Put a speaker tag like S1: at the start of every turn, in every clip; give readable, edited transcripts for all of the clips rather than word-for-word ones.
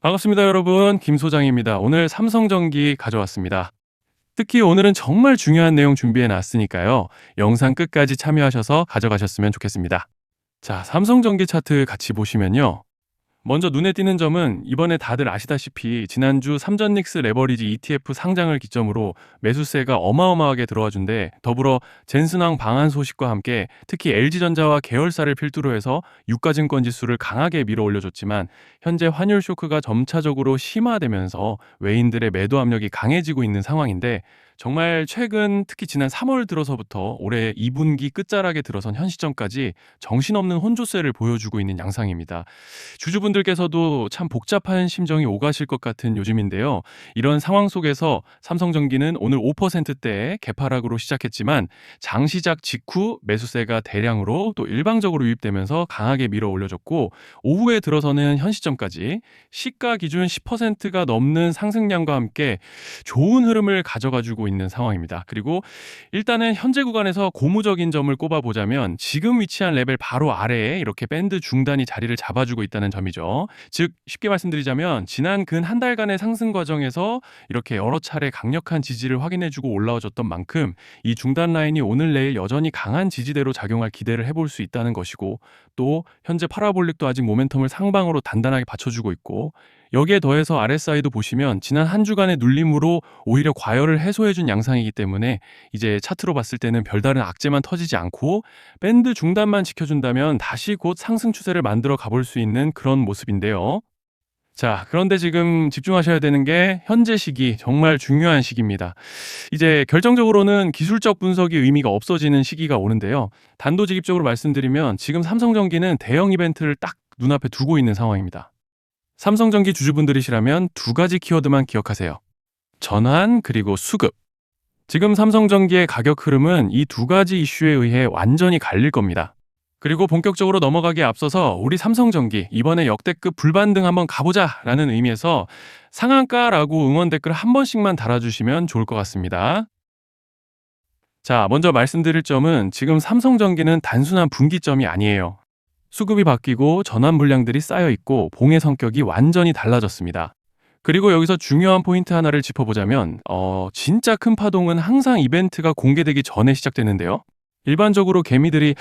S1: 반갑습니다, 여러분. 김 소장입니다. 오늘 삼성전기 가져왔습니다. 특히 오늘은 정말 중요한 내용 준비해 놨으니까요. 영상 끝까지 참여하셔서 가져가셨으면 좋겠습니다. 자, 삼성전기 차트 같이 보시면요. 먼저 눈에 띄는 점은 이번에 다들 아시다시피 지난주 삼전닉스 레버리지 ETF 상장을 기점으로 매수세가 어마어마하게 들어와 준데, 더불어 젠슨왕 방한 소식과 함께 특히 LG전자와 계열사를 필두로 해서 유가증권 지수를 강하게 밀어 올려줬지만, 현재 환율 쇼크가 점차적으로 심화되면서 외인들의 매도 압력이 강해지고 있는 상황인데, 정말 최근 특히 지난 3월 들어서부터 올해 2분기 끝자락에 들어선 현 시점까지 정신없는 혼조세를 보여주고 있는 양상입니다. 주주분들께서도 참 복잡한 심정이 오가실 것 같은 요즘인데요. 이런 상황 속에서 삼성전기는 오늘 5%대의 개파락으로 시작했지만, 장시작 직후 매수세가 대량으로 또 일방적으로 유입되면서 강하게 밀어 올려줬고, 오후에 들어서는 현 시점까지 시가 기준 10%가 넘는 상승량과 함께 좋은 흐름을 가져가주고 있는 상황입니다. 그리고 일단은 현재 구간에서 고무적인 점을 꼽아보자면, 지금 위치한 레벨 바로 아래에 이렇게 밴드 중단이 자리를 잡아주고 있다는 점이죠. 즉 쉽게 말씀드리자면, 지난 근 한 달간의 상승 과정에서 이렇게 여러 차례 강력한 지지를 확인해주고 올라와줬던 만큼, 이 중단 라인이 오늘 내일 여전히 강한 지지대로 작용할 기대를 해볼 수 있다는 것이고, 또 현재 파라볼릭도 아직 모멘텀을 상방으로 단단하게 받쳐주고 있고, 여기에 더해서 RSI도 보시면 지난 한 주간의 눌림으로 오히려 과열을 해소해준 양상이기 때문에, 이제 차트로 봤을 때는 별다른 악재만 터지지 않고 밴드 중단만 지켜준다면 다시 곧 상승 추세를 만들어 가볼 수 있는 그런 모습인데요. 자, 그런데 지금 집중하셔야 되는 게 현재 시기, 정말 중요한 시기입니다. 이제 결정적으로는 기술적 분석이 의미가 없어지는 시기가 오는데요. 단도직입적으로 말씀드리면 지금 삼성전기는 대형 이벤트를 딱 눈앞에 두고 있는 상황입니다. 삼성전기 주주분들이시라면 두 가지 키워드만 기억하세요. 전환 그리고 수급. 지금 삼성전기의 가격 흐름은 이 두 가지 이슈에 의해 완전히 갈릴 겁니다. 그리고 본격적으로 넘어가기에 앞서서 우리 삼성전기 이번에 역대급 불반등 한번 가보자 라는 의미에서 상한가라고 응원 댓글 한 번씩만 달아주시면 좋을 것 같습니다. 자, 먼저 말씀드릴 점은 지금 삼성전기는 단순한 분기점이 아니에요. 수급이 바뀌고 전환 물량들이 쌓여 있고 봉의 성격이 완전히 달라졌습니다. 그리고 여기서 중요한 포인트 하나를 짚어보자면, 진짜 큰 파동은 항상 이벤트가 공개되기 전에 시작되는데요. 일반적으로 개미들이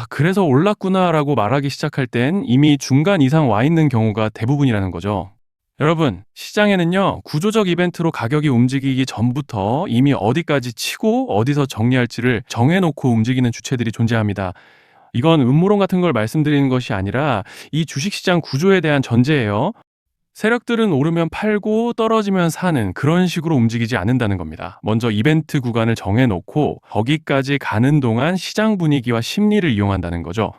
S1: 그래서 올랐구나라고 말하기 시작할 땐 이미 중간 이상 와 있는 경우가 대부분이라는 거죠. 여러분, 시장에는요, 구조적 이벤트로 가격이 움직이기 전부터 이미 어디까지 치고 어디서 정리할지를 정해놓고 움직이는 주체들이 존재합니다. 이건 음모론 같은 걸 말씀드리는 것이 아니라 이 주식시장 구조에 대한 전제예요. 세력들은 오르면 팔고 떨어지면 사는 그런 식으로 움직이지 않는다는 겁니다. 먼저 이벤트 구간을 정해놓고 거기까지 가는 동안 시장 분위기와 심리를 이용한다는 거죠.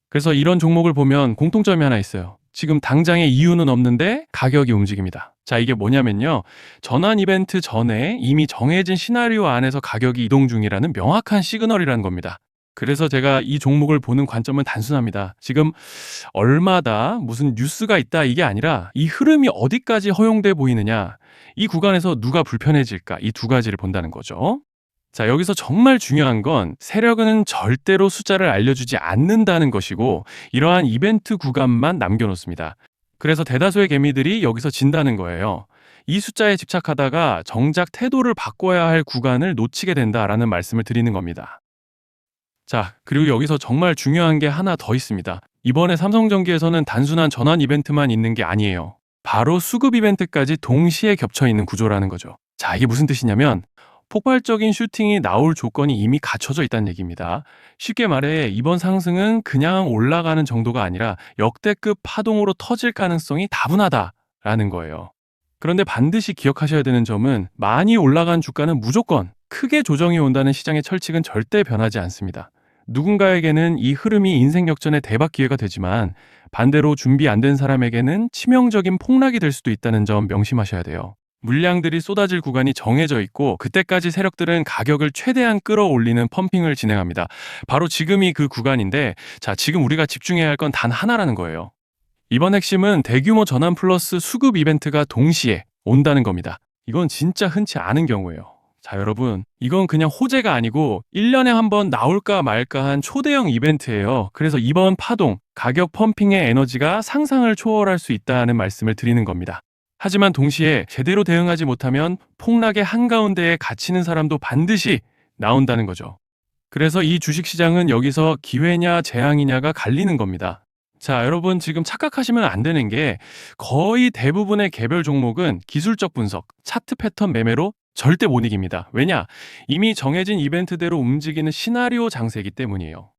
S1: 그래서 이런 종목을 보면 공통점이 하나 있어요. 지금 당장의 이유는 없는데 가격이 움직입니다. 자, 이게 뭐냐면요, 전환 이벤트 전에 이미 정해진 시나리오 안에서 가격이 이동 중이라는 명확한 시그널이라는 겁니다. 그래서 제가 이 종목을 보는 관점은 단순합니다. 지금 얼마다 무슨 뉴스가 있다 이게 아니라 이 흐름이 어디까지 허용돼 보이느냐, 이 구간에서 누가 불편해질까, 이 두 가지를 본다는 거죠. 자, 여기서 정말 중요한 건 세력은 절대로 숫자를 알려주지 않는다는 것이고, 이러한 이벤트 구간만 남겨놓습니다. 그래서 대다수의 개미들이 여기서 진다는 거예요. 이 숫자에 집착하다가 정작 태도를 바꿔야 할 구간을 놓치게 된다라는 말씀을 드리는 겁니다. 자, 그리고 여기서 정말 중요한 게 하나 더 있습니다. 이번에 삼성전기에서는 단순한 전환 이벤트만 있는 게 아니에요. 바로 수급 이벤트까지 동시에 겹쳐 있는 구조라는 거죠. 자, 이게 무슨 뜻이냐면, 폭발적인 슈팅이 나올 조건이 이미 갖춰져 있다는 얘기입니다. 쉽게 말해 이번 상승은 그냥 올라가는 정도가 아니라 역대급 파동으로 터질 가능성이 다분하다라는 거예요. 그런데 반드시 기억하셔야 되는 점은, 많이 올라간 주가는 무조건 크게 조정이 온다는 시장의 철칙은 절대 변하지 않습니다. 누군가에게는 이 흐름이 인생 역전의 대박 기회가 되지만, 반대로 준비 안 된 사람에게는 치명적인 폭락이 될 수도 있다는 점 명심하셔야 돼요. 물량들이 쏟아질 구간이 정해져 있고, 그때까지 세력들은 가격을 최대한 끌어올리는 펌핑을 진행합니다. 바로 지금이 그 구간인데, 자, 지금 우리가 집중해야 할 건 단 하나라는 거예요. 이번 핵심은 대규모 전환 플러스 수급 이벤트가 동시에 온다는 겁니다. 이건 진짜 흔치 않은 경우예요. 자, 여러분, 이건 그냥 호재가 아니고 1년에 한 번 나올까 말까 한 초대형 이벤트예요. 그래서 이번 파동, 가격 펌핑의 에너지가 상상을 초월할 수 있다는 말씀을 드리는 겁니다. 하지만 동시에 제대로 대응하지 못하면 폭락의 한가운데에 갇히는 사람도 반드시 나온다는 거죠. 그래서 이 주식시장은 여기서 기회냐 재앙이냐가 갈리는 겁니다. 자, 여러분 지금 착각하시면 안 되는 게 거의 대부분의 개별 종목은 기술적 분석, 차트 패턴 매매로 절대 못 이깁니다. 왜냐? 이미 정해진 이벤트대로 움직이는 시나리오 장세이기 때문이에요.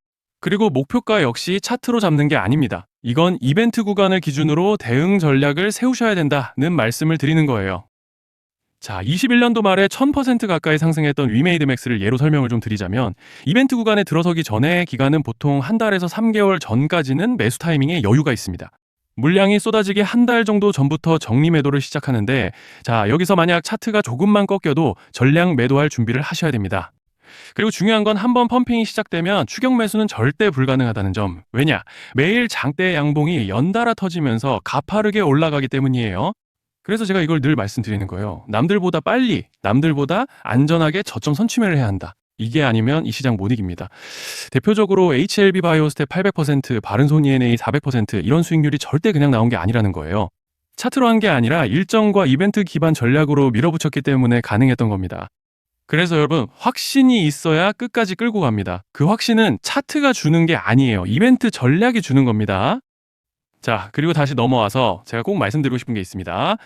S1: 그리고 목표가 역시 차트로 잡는 게 아닙니다. 이건 이벤트 구간을 기준으로 대응 전략을 세우셔야 된다는 말씀을 드리는 거예요. 자, 21년도 말에 1000% 가까이 상승했던 위메이드맥스를 예로 설명을 좀 드리자면 이벤트 구간에 들어서기 전에 기간은 보통 한 달에서 3개월 전까지는 매수 타이밍에 여유가 있습니다. 물량이 쏟아지기 한 달 정도 전부터 정리 매도를 시작하는데 자, 여기서 만약 차트가 조금만 꺾여도 전량 매도할 준비를 하셔야 됩니다. 그리고 중요한 건 한번 펌핑이 시작되면 추격 매수는 절대 불가능하다는 점. 왜냐? 매일 장대 양봉이 연달아 터지면서 가파르게 올라가기 때문이에요. 그래서 제가 이걸 늘 말씀드리는 거예요. 남들보다 빨리, 남들보다 안전하게 저점 선취매를 해야 한다. 이게 아니면 이 시장 못 이깁니다. 대표적으로 HLB 바이오스텝 800%, 바른손 ENA 400% 이런 수익률이 절대 그냥 나온 게 아니라는 거예요. 차트로 한 게 아니라 일정과 이벤트 기반 전략으로 밀어붙였기 때문에 가능했던 겁니다. 그래서 여러분, 확신이 있어야 끝까지 끌고 갑니다. 그 확신은 차트가 주는 게 아니에요. 이벤트 전략이 주는 겁니다. 자, 그리고 다시 넘어와서 제가 꼭 말씀드리고 싶은 게 있습니다.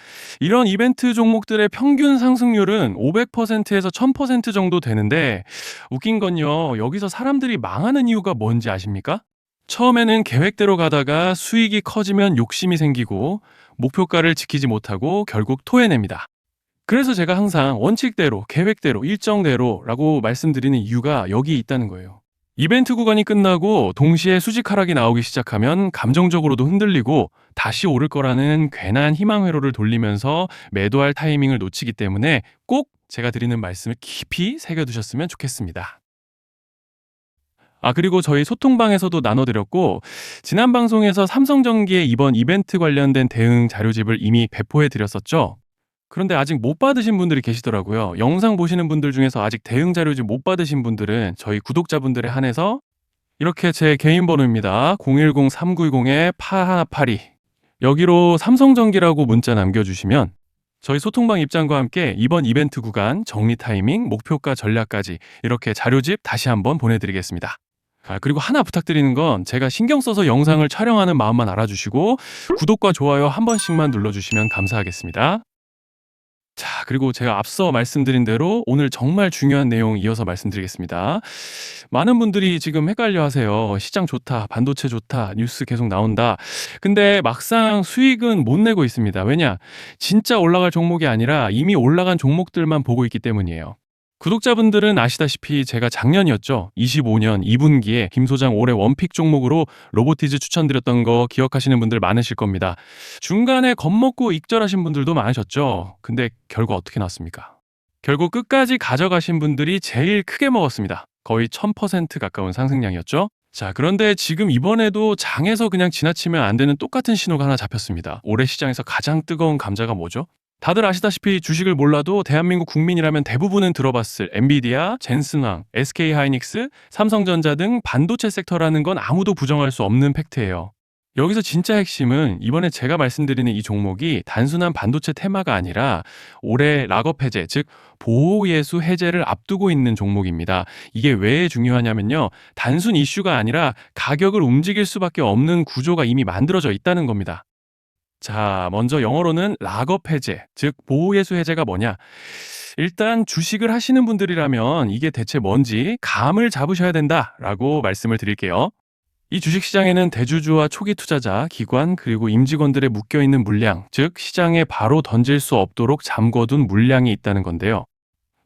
S1: 이런 이벤트 종목들의 평균 상승률은 500%에서 1000% 정도 되는데 웃긴 건요. 여기서 사람들이 망하는 이유가 뭔지 아십니까? 처음에는 계획대로 가다가 수익이 커지면 욕심이 생기고 목표가를 지키지 못하고 결국 토해냅니다. 그래서 제가 항상 원칙대로, 계획대로, 일정대로라고 말씀드리는 이유가 여기 있다는 거예요. 이벤트 구간이 끝나고 동시에 수직 하락이 나오기 시작하면 감정적으로도 흔들리고 다시 오를 거라는 괜한 희망 회로를 돌리면서 매도할 타이밍을 놓치기 때문에 꼭 제가 드리는 말씀을 깊이 새겨두셨으면 좋겠습니다. 그리고 저희 소통방에서도 나눠드렸고 지난 방송에서 삼성전기의 이번 이벤트 관련된 대응 자료집을 이미 배포해 드렸었죠. 그런데 아직 못 받으신 분들이 계시더라고요. 영상 보시는 분들 중에서 아직 대응 자료집 못 받으신 분들은 저희 구독자분들에 한해서 이렇게 제 개인 번호입니다. 010-3910-8182 여기로 삼성전기라고 문자 남겨주시면 저희 소통방 입장과 함께 이번 이벤트 구간 정리 타이밍, 목표가 전략까지 이렇게 자료집 다시 한번 보내드리겠습니다. 그리고 하나 부탁드리는 건 제가 신경 써서 영상을 촬영하는 마음만 알아주시고 구독과 좋아요 한 번씩만 눌러주시면 감사하겠습니다. 자, 그리고 제가 앞서 말씀드린 대로 오늘 정말 중요한 내용 이어서 말씀드리겠습니다. 많은 분들이 지금 헷갈려 하세요. 시장 좋다, 반도체 좋다, 뉴스 계속 나온다. 근데 막상 수익은 못 내고 있습니다. 왜냐? 진짜 올라갈 종목이 아니라 이미 올라간 종목들만 보고 있기 때문이에요. 구독자분들은 아시다시피 제가 작년이었죠. 25년 2분기에 김 소장 올해 원픽 종목으로 로보티즈 추천드렸던 거 기억하시는 분들 많으실 겁니다. 중간에 겁먹고 익절하신 분들도 많으셨죠. 근데 결과 어떻게 났습니까? 결국 끝까지 가져가신 분들이 제일 크게 먹었습니다. 거의 1000% 가까운 상승량이었죠. 자, 그런데 지금 이번에도 장에서 그냥 지나치면 안 되는 똑같은 신호가 하나 잡혔습니다. 올해 시장에서 가장 뜨거운 감자가 뭐죠? 다들 아시다시피 주식을 몰라도 대한민국 국민이라면 대부분은 들어봤을 엔비디아, 젠슨왕, SK하이닉스, 삼성전자 등 반도체 섹터라는 건 아무도 부정할 수 없는 팩트예요. 여기서 진짜 핵심은 이번에 제가 말씀드리는 이 종목이 단순한 반도체 테마가 아니라 올해 락업 해제, 즉 보호예수 해제를 앞두고 있는 종목입니다. 이게 왜 중요하냐면요. 단순 이슈가 아니라 가격을 움직일 수밖에 없는 구조가 이미 만들어져 있다는 겁니다. 자, 먼저 영어로는 락업 해제, 즉 보호예수 해제가 뭐냐? 일단 주식을 하시는 분들이라면 이게 대체 뭔지 감을 잡으셔야 된다라고 말씀을 드릴게요. 이 주식시장에는 대주주와 초기 투자자, 기관, 그리고 임직원들의 묶여있는 물량, 즉 시장에 바로 던질 수 없도록 잠궈둔 물량이 있다는 건데요.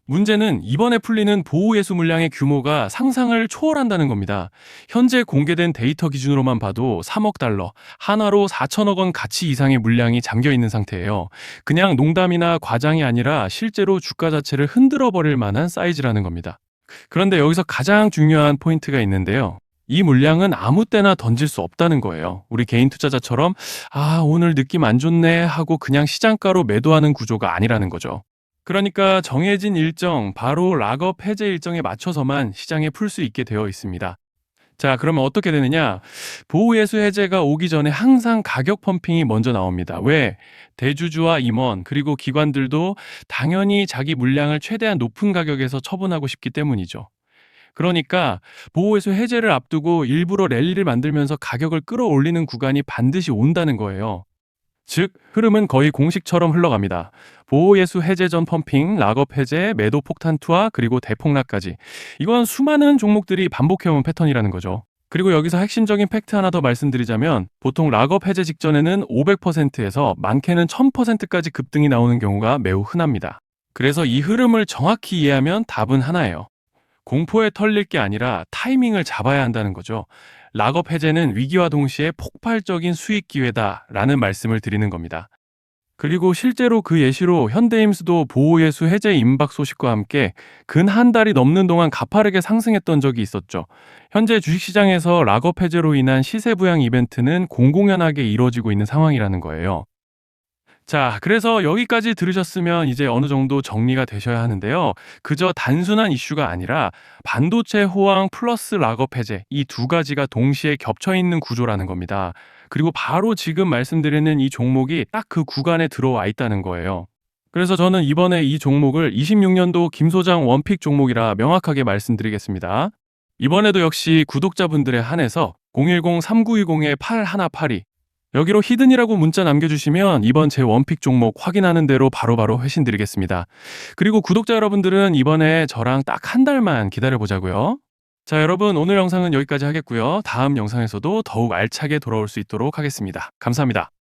S1: 문제는 이번에 풀리는 보호예수 물량의 규모가 상상을 초월한다는 겁니다. 현재 공개된 데이터 기준으로만 봐도 3억 달러, 하나로 4천억 원 가치 이상의 물량이 잠겨 있는 상태예요. 그냥 농담이나 과장이 아니라 실제로 주가 자체를 흔들어 버릴 만한 사이즈라는 겁니다. 그런데 여기서 가장 중요한 포인트가 있는데요. 이 물량은 아무 때나 던질 수 없다는 거예요. 우리 개인 투자자처럼 오늘 느낌 안 좋네 하고 그냥 시장가로 매도하는 구조가 아니라는 거죠. 그러니까 정해진 일정, 바로 락업 해제 일정에 맞춰서만 시장에 풀 수 있게 되어 있습니다. 자, 그러면 어떻게 되느냐? 보호예수 해제가 오기 전에 항상 가격 펌핑이 먼저 나옵니다. 왜? 대주주와 임원, 그리고 기관들도 당연히 자기 물량을 최대한 높은 가격에서 처분하고 싶기 때문이죠. 그러니까 보호예수 해제를 앞두고 일부러 랠리를 만들면서 가격을 끌어올리는 구간이 반드시 온다는 거예요. 즉, 흐름은 거의 공식처럼 흘러갑니다. 보호예수 해제 전 펌핑, 락업 해제, 매도 폭탄 투하, 그리고 대폭락까지. 이건 수많은 종목들이 반복해온 패턴이라는 거죠. 그리고 여기서 핵심적인 팩트 하나 더 말씀드리자면, 보통 락업 해제 직전에는 500%에서 많게는 1000%까지 급등이 나오는 경우가 매우 흔합니다. 그래서 이 흐름을 정확히 이해하면 답은 하나예요. 공포에 털릴 게 아니라 타이밍을 잡아야 한다는 거죠. 락업 해제는 위기와 동시에 폭발적인 수익 기회다라는 말씀을 드리는 겁니다. 그리고 실제로 그 예시로 현대임수도 보호예수 해제 임박 소식과 함께 근 한 달이 넘는 동안 가파르게 상승했던 적이 있었죠. 현재 주식시장에서 락업 해제로 인한 시세 부양 이벤트는 공공연하게 이루어지고 있는 상황이라는 거예요. 자, 그래서 여기까지 들으셨으면 이제 어느 정도 정리가 되셔야 하는데요. 그저 단순한 이슈가 아니라 반도체 호황 플러스 락업 해제 이 두 가지가 동시에 겹쳐 있는 구조라는 겁니다. 그리고 바로 지금 말씀드리는 이 종목이 딱 그 구간에 들어와 있다는 거예요. 그래서 저는 이번에 이 종목을 26년도 김 소장 원픽 종목이라 명확하게 말씀드리겠습니다. 이번에도 역시 구독자분들에 한해서 010-3920-8182 여기로 히든이라고 문자 남겨주시면 이번 제 원픽 종목 확인하는 대로 바로바로 회신 드리겠습니다. 그리고 구독자 여러분들은 이번에 저랑 딱 한 달만 기다려보자고요. 자, 여러분 오늘 영상은 여기까지 하겠고요. 다음 영상에서도 더욱 알차게 돌아올 수 있도록 하겠습니다. 감사합니다.